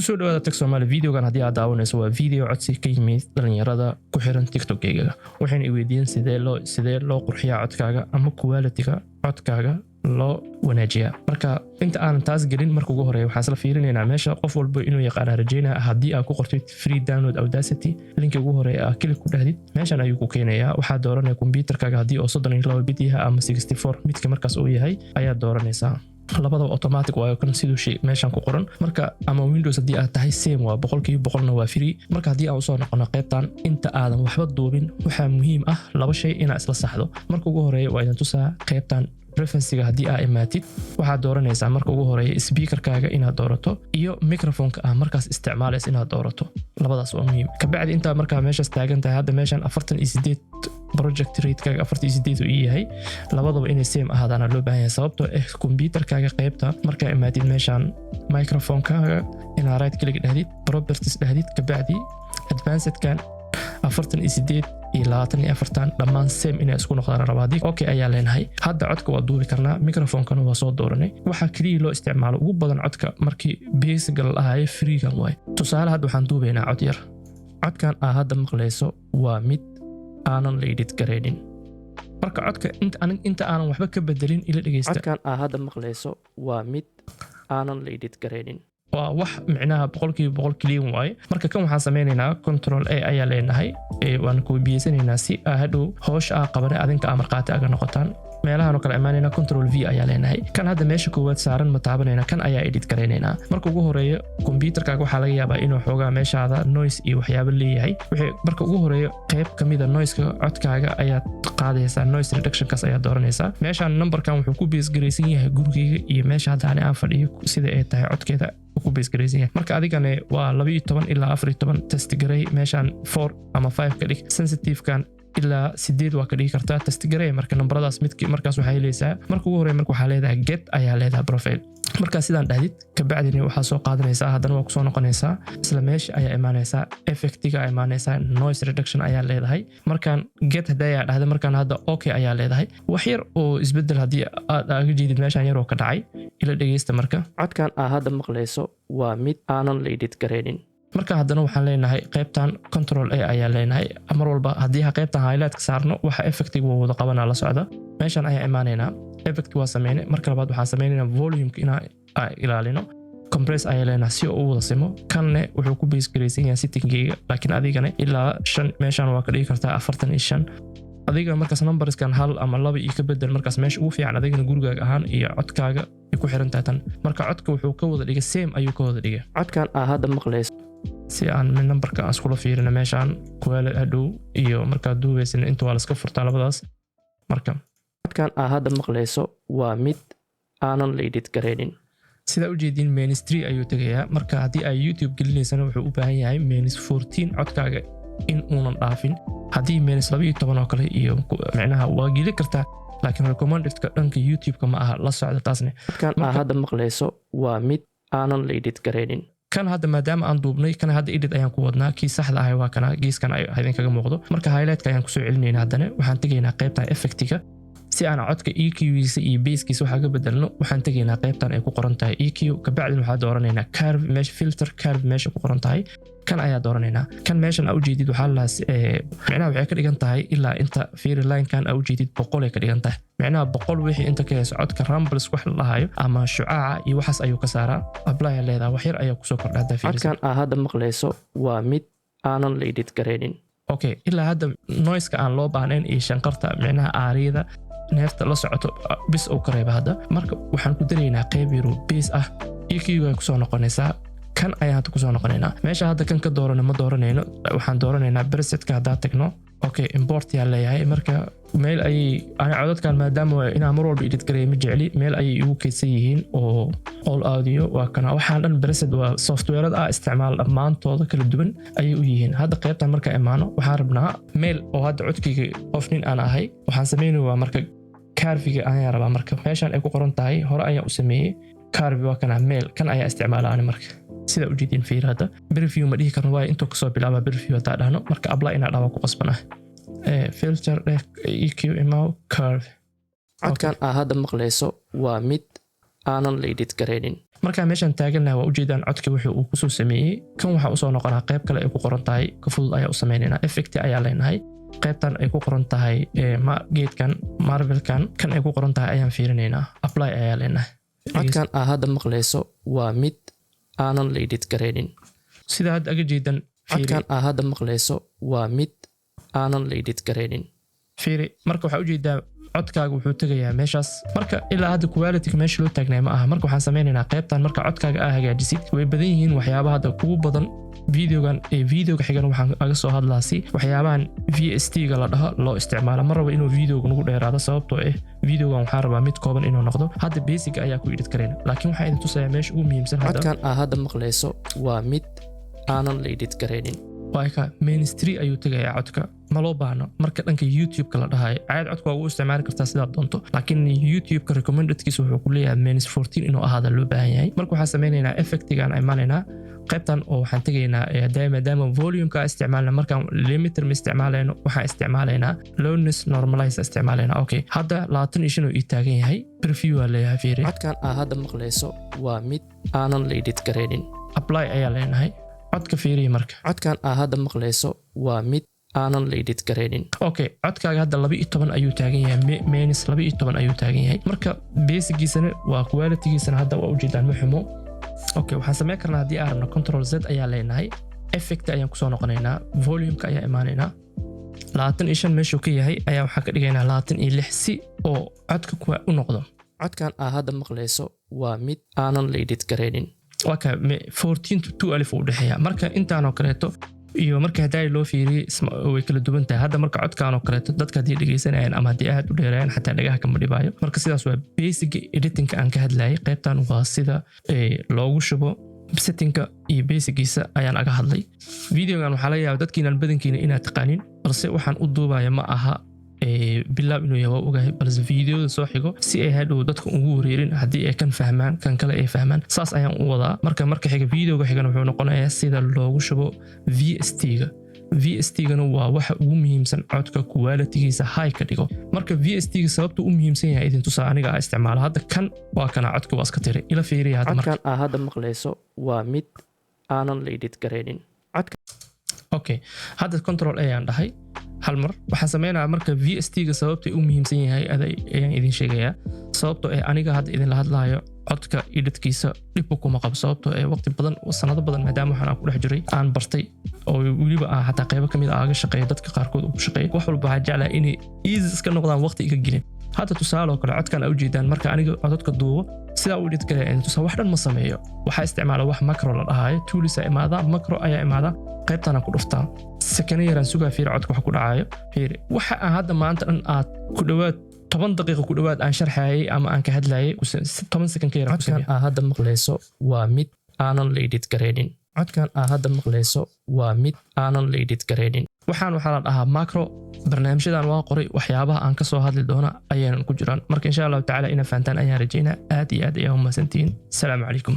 kusoo dhawaada tag Soomaali videogan hadii aad daawanayso waa video codsi ka yimid dhalinyarada ku xiran TikTok-gayga waxayna i weydiin sidee loo qurxiyaa codkaaga ama quality-ga codkaaga loo wanaajiyaa marka inta aan taas gelin marka ugu horeeyo waxaan isla fiirinaynaa meesha qof walba inuu yaqaan rajaynaa hadii aad ku qortid free download Audacity linka ugu horeeya klik ku dhahdid meeshan ayuu ku keenayaa waxa dooranaya computerkaaga hadii oo 32 bit yahay ama 64 midka markaas uu yahay ayaa dooranaysaa labada automatic waa kan sidoo shay meeshan ku qoran marka ama Windows hadii aad tahay same waa 100% waa free marka hadii aan soo noqono qaybtan inta aadan waxba duubin waxa muhiim ah laba shay inaad isla saxdo marka ugu horeeyo waa inaad tusaa qaybtan reference-ga hadii aad imaatid waxa dooranaysaa marka ugu horeeyo speaker-kaaga inaad doorato iyo microphone-ka aad markaas isticmaalayso inaad doorato labadaas waa muhiim ka bacdi inta marka meeshaas taagan tahay hadda meeshan 48 project rate-kaaga 48 uu yahay labadaba inay same ahaadana loo baahan yahay sababtoo ah computer-kaaga qaybta marka imaatid meeshan microphone-kaaga inaad right click dhahdid properties dhahdid ka bacdi advanced-kan 48 iyo 24 dhammaan same inay isku noqdaan rabaadi okay ayaa leenahay hadda codka waa duubi karnaa microphone-kana waa soo dooranay waxa kaliya loo isticmaalo ugu badan codka markii basic la ahay free-ga way tusaale hadda waxaan duubaynaa cod yar codkan aad hadda maqlayso waa mid aanan la edit gareynin marka codka inta aanan waxba ka bedelin ila dhageysta codkan aad hadda maqlayso waa mid aanan la edit gareynin waa wax micnaha 100% clean way marka kan waxaan sameynaynaa control A ayaa leenahay waan ku biyeysanaynaa si hadhow hoosh qabanay adinka amarqaati aga noqotaan meelahan oo kala imaanayna control V ayaa leenahay kan hadda meesha koowaad saaran ma taabanayna kan ayaa edit gareynayna marka ugu horeeyo computerkaaga waxa laga yaabaa inuu xoogaa meeshaada noise iyo waxyaabo leeyahay wixii marka ugu horeeyo qayb kamida noise-ka codkaaga ayaa qaadaysa noise reduction-kaas ayaa dooranaysa meeshan numberkan wuxuu ku base gareysan yahay gurigeyga iyo meesha hadda aan fadhiyo sida ay tahay codkeeda ku base gareysan yahay marka adigana waa 12 ilaa 14 test gareey meeshan 4 ama 5 ka dhig sensitive-kan ilaa 8 waa ka dhigi kartaa test gareey marka numberadaas midkii markaas waxay leeysaa marka ugu horeeyo marka waxa leedahay get ayaa leedahay profile marka sidaan dhahdid ka bacdina waxa soo qaadanaysaa haddana waa ku soo noqonaysaa isla meesha ayaa imaanaysaa effect-ga ayaa imaanaysaa noise reduction ayaa leedahay markaan get ayaa dhahday markaan hadda okay ayaa leedahay wax yar oo isbedel hadii aad aga jeedid meeshan yar oo ka dhacay ila dhageysta marka codkan aad hadda maqlayso waa mid aanan la edit gareynin marka haddana waxaan leenahay qaybtan control A ayaa leenahay mar walba hadii qaybtan highlight ka saarno waxa effect-gu wada qabanaa la socda meeshan ayaa imaanayna effect waa sameeyay marka labaad waxaan sameeynaa volume-ka ina ilaalino compress ayaa leenahay si uu wada simo kanne wuxuu ku base gareysan yahay setting-gayga laakiin adigana ilaa 5 meeshan waa ka dhigi kartaa 45 adiga markaas numberskan hal ama laba iyo ka bedel markaas meesha ugu fiican adigana gurigaaga ahaan iyo codkaaga ku xiran tahay tan marka codka wuxuu ka wada dhigay same ayuu ka wada dhigay codkan aad hadda maqlayso si aan min numberka aan iskula fiirino meeshan quality hadhow iyo marka duubaysan inta waa la iska furtaa labadaas marka codkan aad hadda maqlayso waa mid aanan la edit gareynin sida u jeedin minus 3 ayuu tagayaa marka hadii ay YouTube gelinaysana wuxuu u baahan yahay minus 14 codkaaga in uunan dhaafin hadii minus 12 oo kale iyo macnaha waa geli kartaa laakiin recommended-ka dhanka YouTube-ka ma aha la socda taasne codkan aad hadda maqlayso waa mid aanan la edit gareynin kan hadda maadaama aan duubnay kan hadda edit ayaan ku wadnaa kii saxda ah waa kana geeskan ay idin kaga muuqdo marka highlight-ka ayaan ku soo celinaynaa haddana waxaan tageynaa qaybta effect-ga si aan codka EQ-giisa iyo bass-kiisa waxa ka bedelno waxaan tageynaa qaybtan ay ku qoran tahay EQ ka bacdina waxa dooranaynaa curve meesha filter curve meesha ku qoran tahay kan ayaa dooranaynaa kan meeshan aad u jeedid waxa la macnaha waxay ka dhigan tahay ilaa inta fiir line-kan aad u jeedid 100 ay ka dhigan tahay macnaha 100 wixii inta ka hayso codka rumbles wax la lahayo ama shucaaca iyo waxaas ayuu ka saaraa apply leedahay wax yar ayaa ku soo kordhada fiir codkan aad hadda maqlayso waa mid aanan la edit gareynin okay ilaa hadda noise-ka aan loo baahnayn iyo shanqarta macnaha aariyada neefta la socoto bis oo kareeba hadda marka waxaan ku dareynaa qayb yar oo bass ah EQ-ga ku soo noqonaysaa kan ayaa hadda ku soo noqonaynaa meesha hadda kan ka doorano ma dooranayno waxaan dooranaynaa preset-ka hadda tagno okay import yaa leeyahay marka meel ay ana codadkan maadaama inaan mar walba edit gareeyo ma jecli meel ay ugu keydsan yihiin oo all audio waa kana waxaan dhan preset waa software-ada isticmaal dhammaantooda kala duwan ayay u yihiin hadda qaybtan marka imaano waxaan rabnaa meel oo hadda codkayga qof nin aan ahay waxaan sameeyay marka curve-ga ayaan rabaa marka meeshan ay ku qoran tahay hore ayaan u sameeyay curve waa kana meel kan ayaa isticmaalaan marka sida u jeedin fiir hadda preview ma dhihi karno waa intuu ka soo bilaaba preview hadda dhahno marka apply ina dhawa ku qasbana filter EQ imaw curve codkan aad hadda maqlayso waa mid aanan la edit gareynin marka meeshan taagannahay waa ujeedaan codka wuxuu uu kusoo sameeyey kan waxa u soo noqonaa qayb kale ay ku qoran tahay ka fudud ayaa u sameynayna effect ayaa leenahay qaybtan ay ku qoran tahay geedkan marvelkan kan ay ku qoran tahay ayaan fiirinaynaa apply ayaa leenahay codkan aa hadda maqlayso waa mid aanan la edit gareynin sida hadda aga jeedan codkan aa hadda maqlayso waa mid aanan la edit gareynin fiiri marka waxa ujeedaa codkaaga wuxuu tagayaa meeshaas marka ilaa hadda quality meesha loo taagnay ma aha marka waxaan sameynaynaa qaybtan marka codkaaga aa hagaajisid way badan yihiin waxyaabaha hadda kugu badan videoga xigan waxaan aga soo hadlaasi waxyaabahan VST-ga la dhaho loo isticmaalo ma rabo inuu videoga nagu dheeraado sababtoo videogan waxaa rabaa mid kooban inuu noqdo hadda basic ayaa ku edit karayna laakiin waxaan idin tusayaa meesha ugu muhiimsan codkan aa hadda maqlayso waa mid aanan la edit gareynin waaka mainstream ayuu tagayaa codka ma loo baahno marka dhanka YouTube-ka la dhahayo caad codka waa u isticmaali kartaa sidaad doonto laakiin YouTube-ka recommendedkiisa wuxuu ku leeyahay minus 14 inuu ahaada loo baahan yahay marka waxaan sameynaynaa effectigan imaanaynaa qaybtan oo waxaan tegaynaa maadaama volume-ka isticmaalna markaan limiter ma isticmaalayno waxaan isticmaalaynaa loudness normalize isticmaalaynaa okay hadda 25 uu ii taagan yahay preview waa leeyahay fiiri codkan aa hadda maqlayso waa mid aanan la edit gareynin apply ayaa leenahay codka fiiriya marka codkan aa hadda maqlayso waa mid aanan la edit gareynin okay codkaaga hadda 12 ayuu taagan yahay minus 12 ayuu taagan yahay marka basicgiisana waa qualitygiisana hadda waa ujeedaan ma xumo okay waxaan sameyn karnaa haddii aan rabno control z ayaa leenahay effect ayaan kusoo noqonaynaa volume-ka ayaa imaanaynaa 25 meeshuu ka yahay ayaa waxaan ka dhigaynaa 26 si oo codka kuwa u noqdo codkan aa hadda maqlayso waa mid aanan la edit gareynin waka 14 to 2 alif u dhaxeeya marka intaan oo kaleeto iyo marka haday loo fiiriyay way kala duwan tahay hadda marka codkaan oo kaleeto dadka hadii dhageysanayaan ama hadii aad u dheerayaan xataa dhagaha kama dhibaayo marka sidaas waa basic editing aan ka hadlayay qaybtan waa sida loogu shubo settingka iyo basicgiisa ayaan aga hadlay videogan waxaa laga yaabaa dadkiinan badankiina inaad taqaanin balse waxaan u duubaya ma aha bilaab inuu yahay waa ogahay balse videoda soo xigo si ay hadhow dadka ugu wareerin haddii ay kan fahmaan kan kale ay fahmaan saas ayaan u wadaa marka xiga videoga xigan wuxuu noqonayaa sida loogu shubo VST-gana waa waxa ugu muhiimsan codka quality-giisa high ka dhigo marka VST-ga sababta u muhiimsan yahay idin tusaa aniga aa isticmaalo hadda kan waa kana codka waa iska tiray ila fiiriya hadda markan aa hadda maqlayso waa mid aanan la edit gareynin okay hadda control ayaan dhahay hal mar waxaan sameynaa marka VST-ga sababta uu muhiimsan yahay ayaan idin sheegayaa sababtoo aniga hadda idin la hadlaayo codka editkiisa dhib kuma qabo sababtoo waqti badan sanado badan maadaama waxaan ku dhex jiray aan bartay oo weliba aan xataa qaybo kamid ah aga shaqeeyo dadka qaarkood ugu shaqeeyo wax walba waxaan jeclaa inay easy iska noqdaan waqti iga gelin hadda tusaale oo kale codkan u jeedaan marka aniga codadka duubo sidaa u edit garaya tusaale wax dhan ma sameeyo waxaa isticmaala wax macro la dhahayo tools ayaa imaada macro ayaa imaada qaybtana ku dhuftaa sakana yaraan sugaa fiir codka wax ku dhacayo fiir waxa aan hadda maanta dhan aad ku dhawaad 10 daqiiqo ku dhawaad aan sharxayay ama aan ka hadlayay 10 second ka yaraan codkan aa hadda maqlayso waa mid aanan la edit gareynin codkan aa hadda maqlayso waa mid aanan la edit gareynin waxaan waxaa la dhahaa macro barnaamijyadan waa qoray waxyaabaha aan ka soo hadli doona ayaanan ku jiraan marka insha Allah tacaala ina fahantaan ayaan rajaynaa aad iyo aad ayaa u mahadsantihiin assalaamu calaykum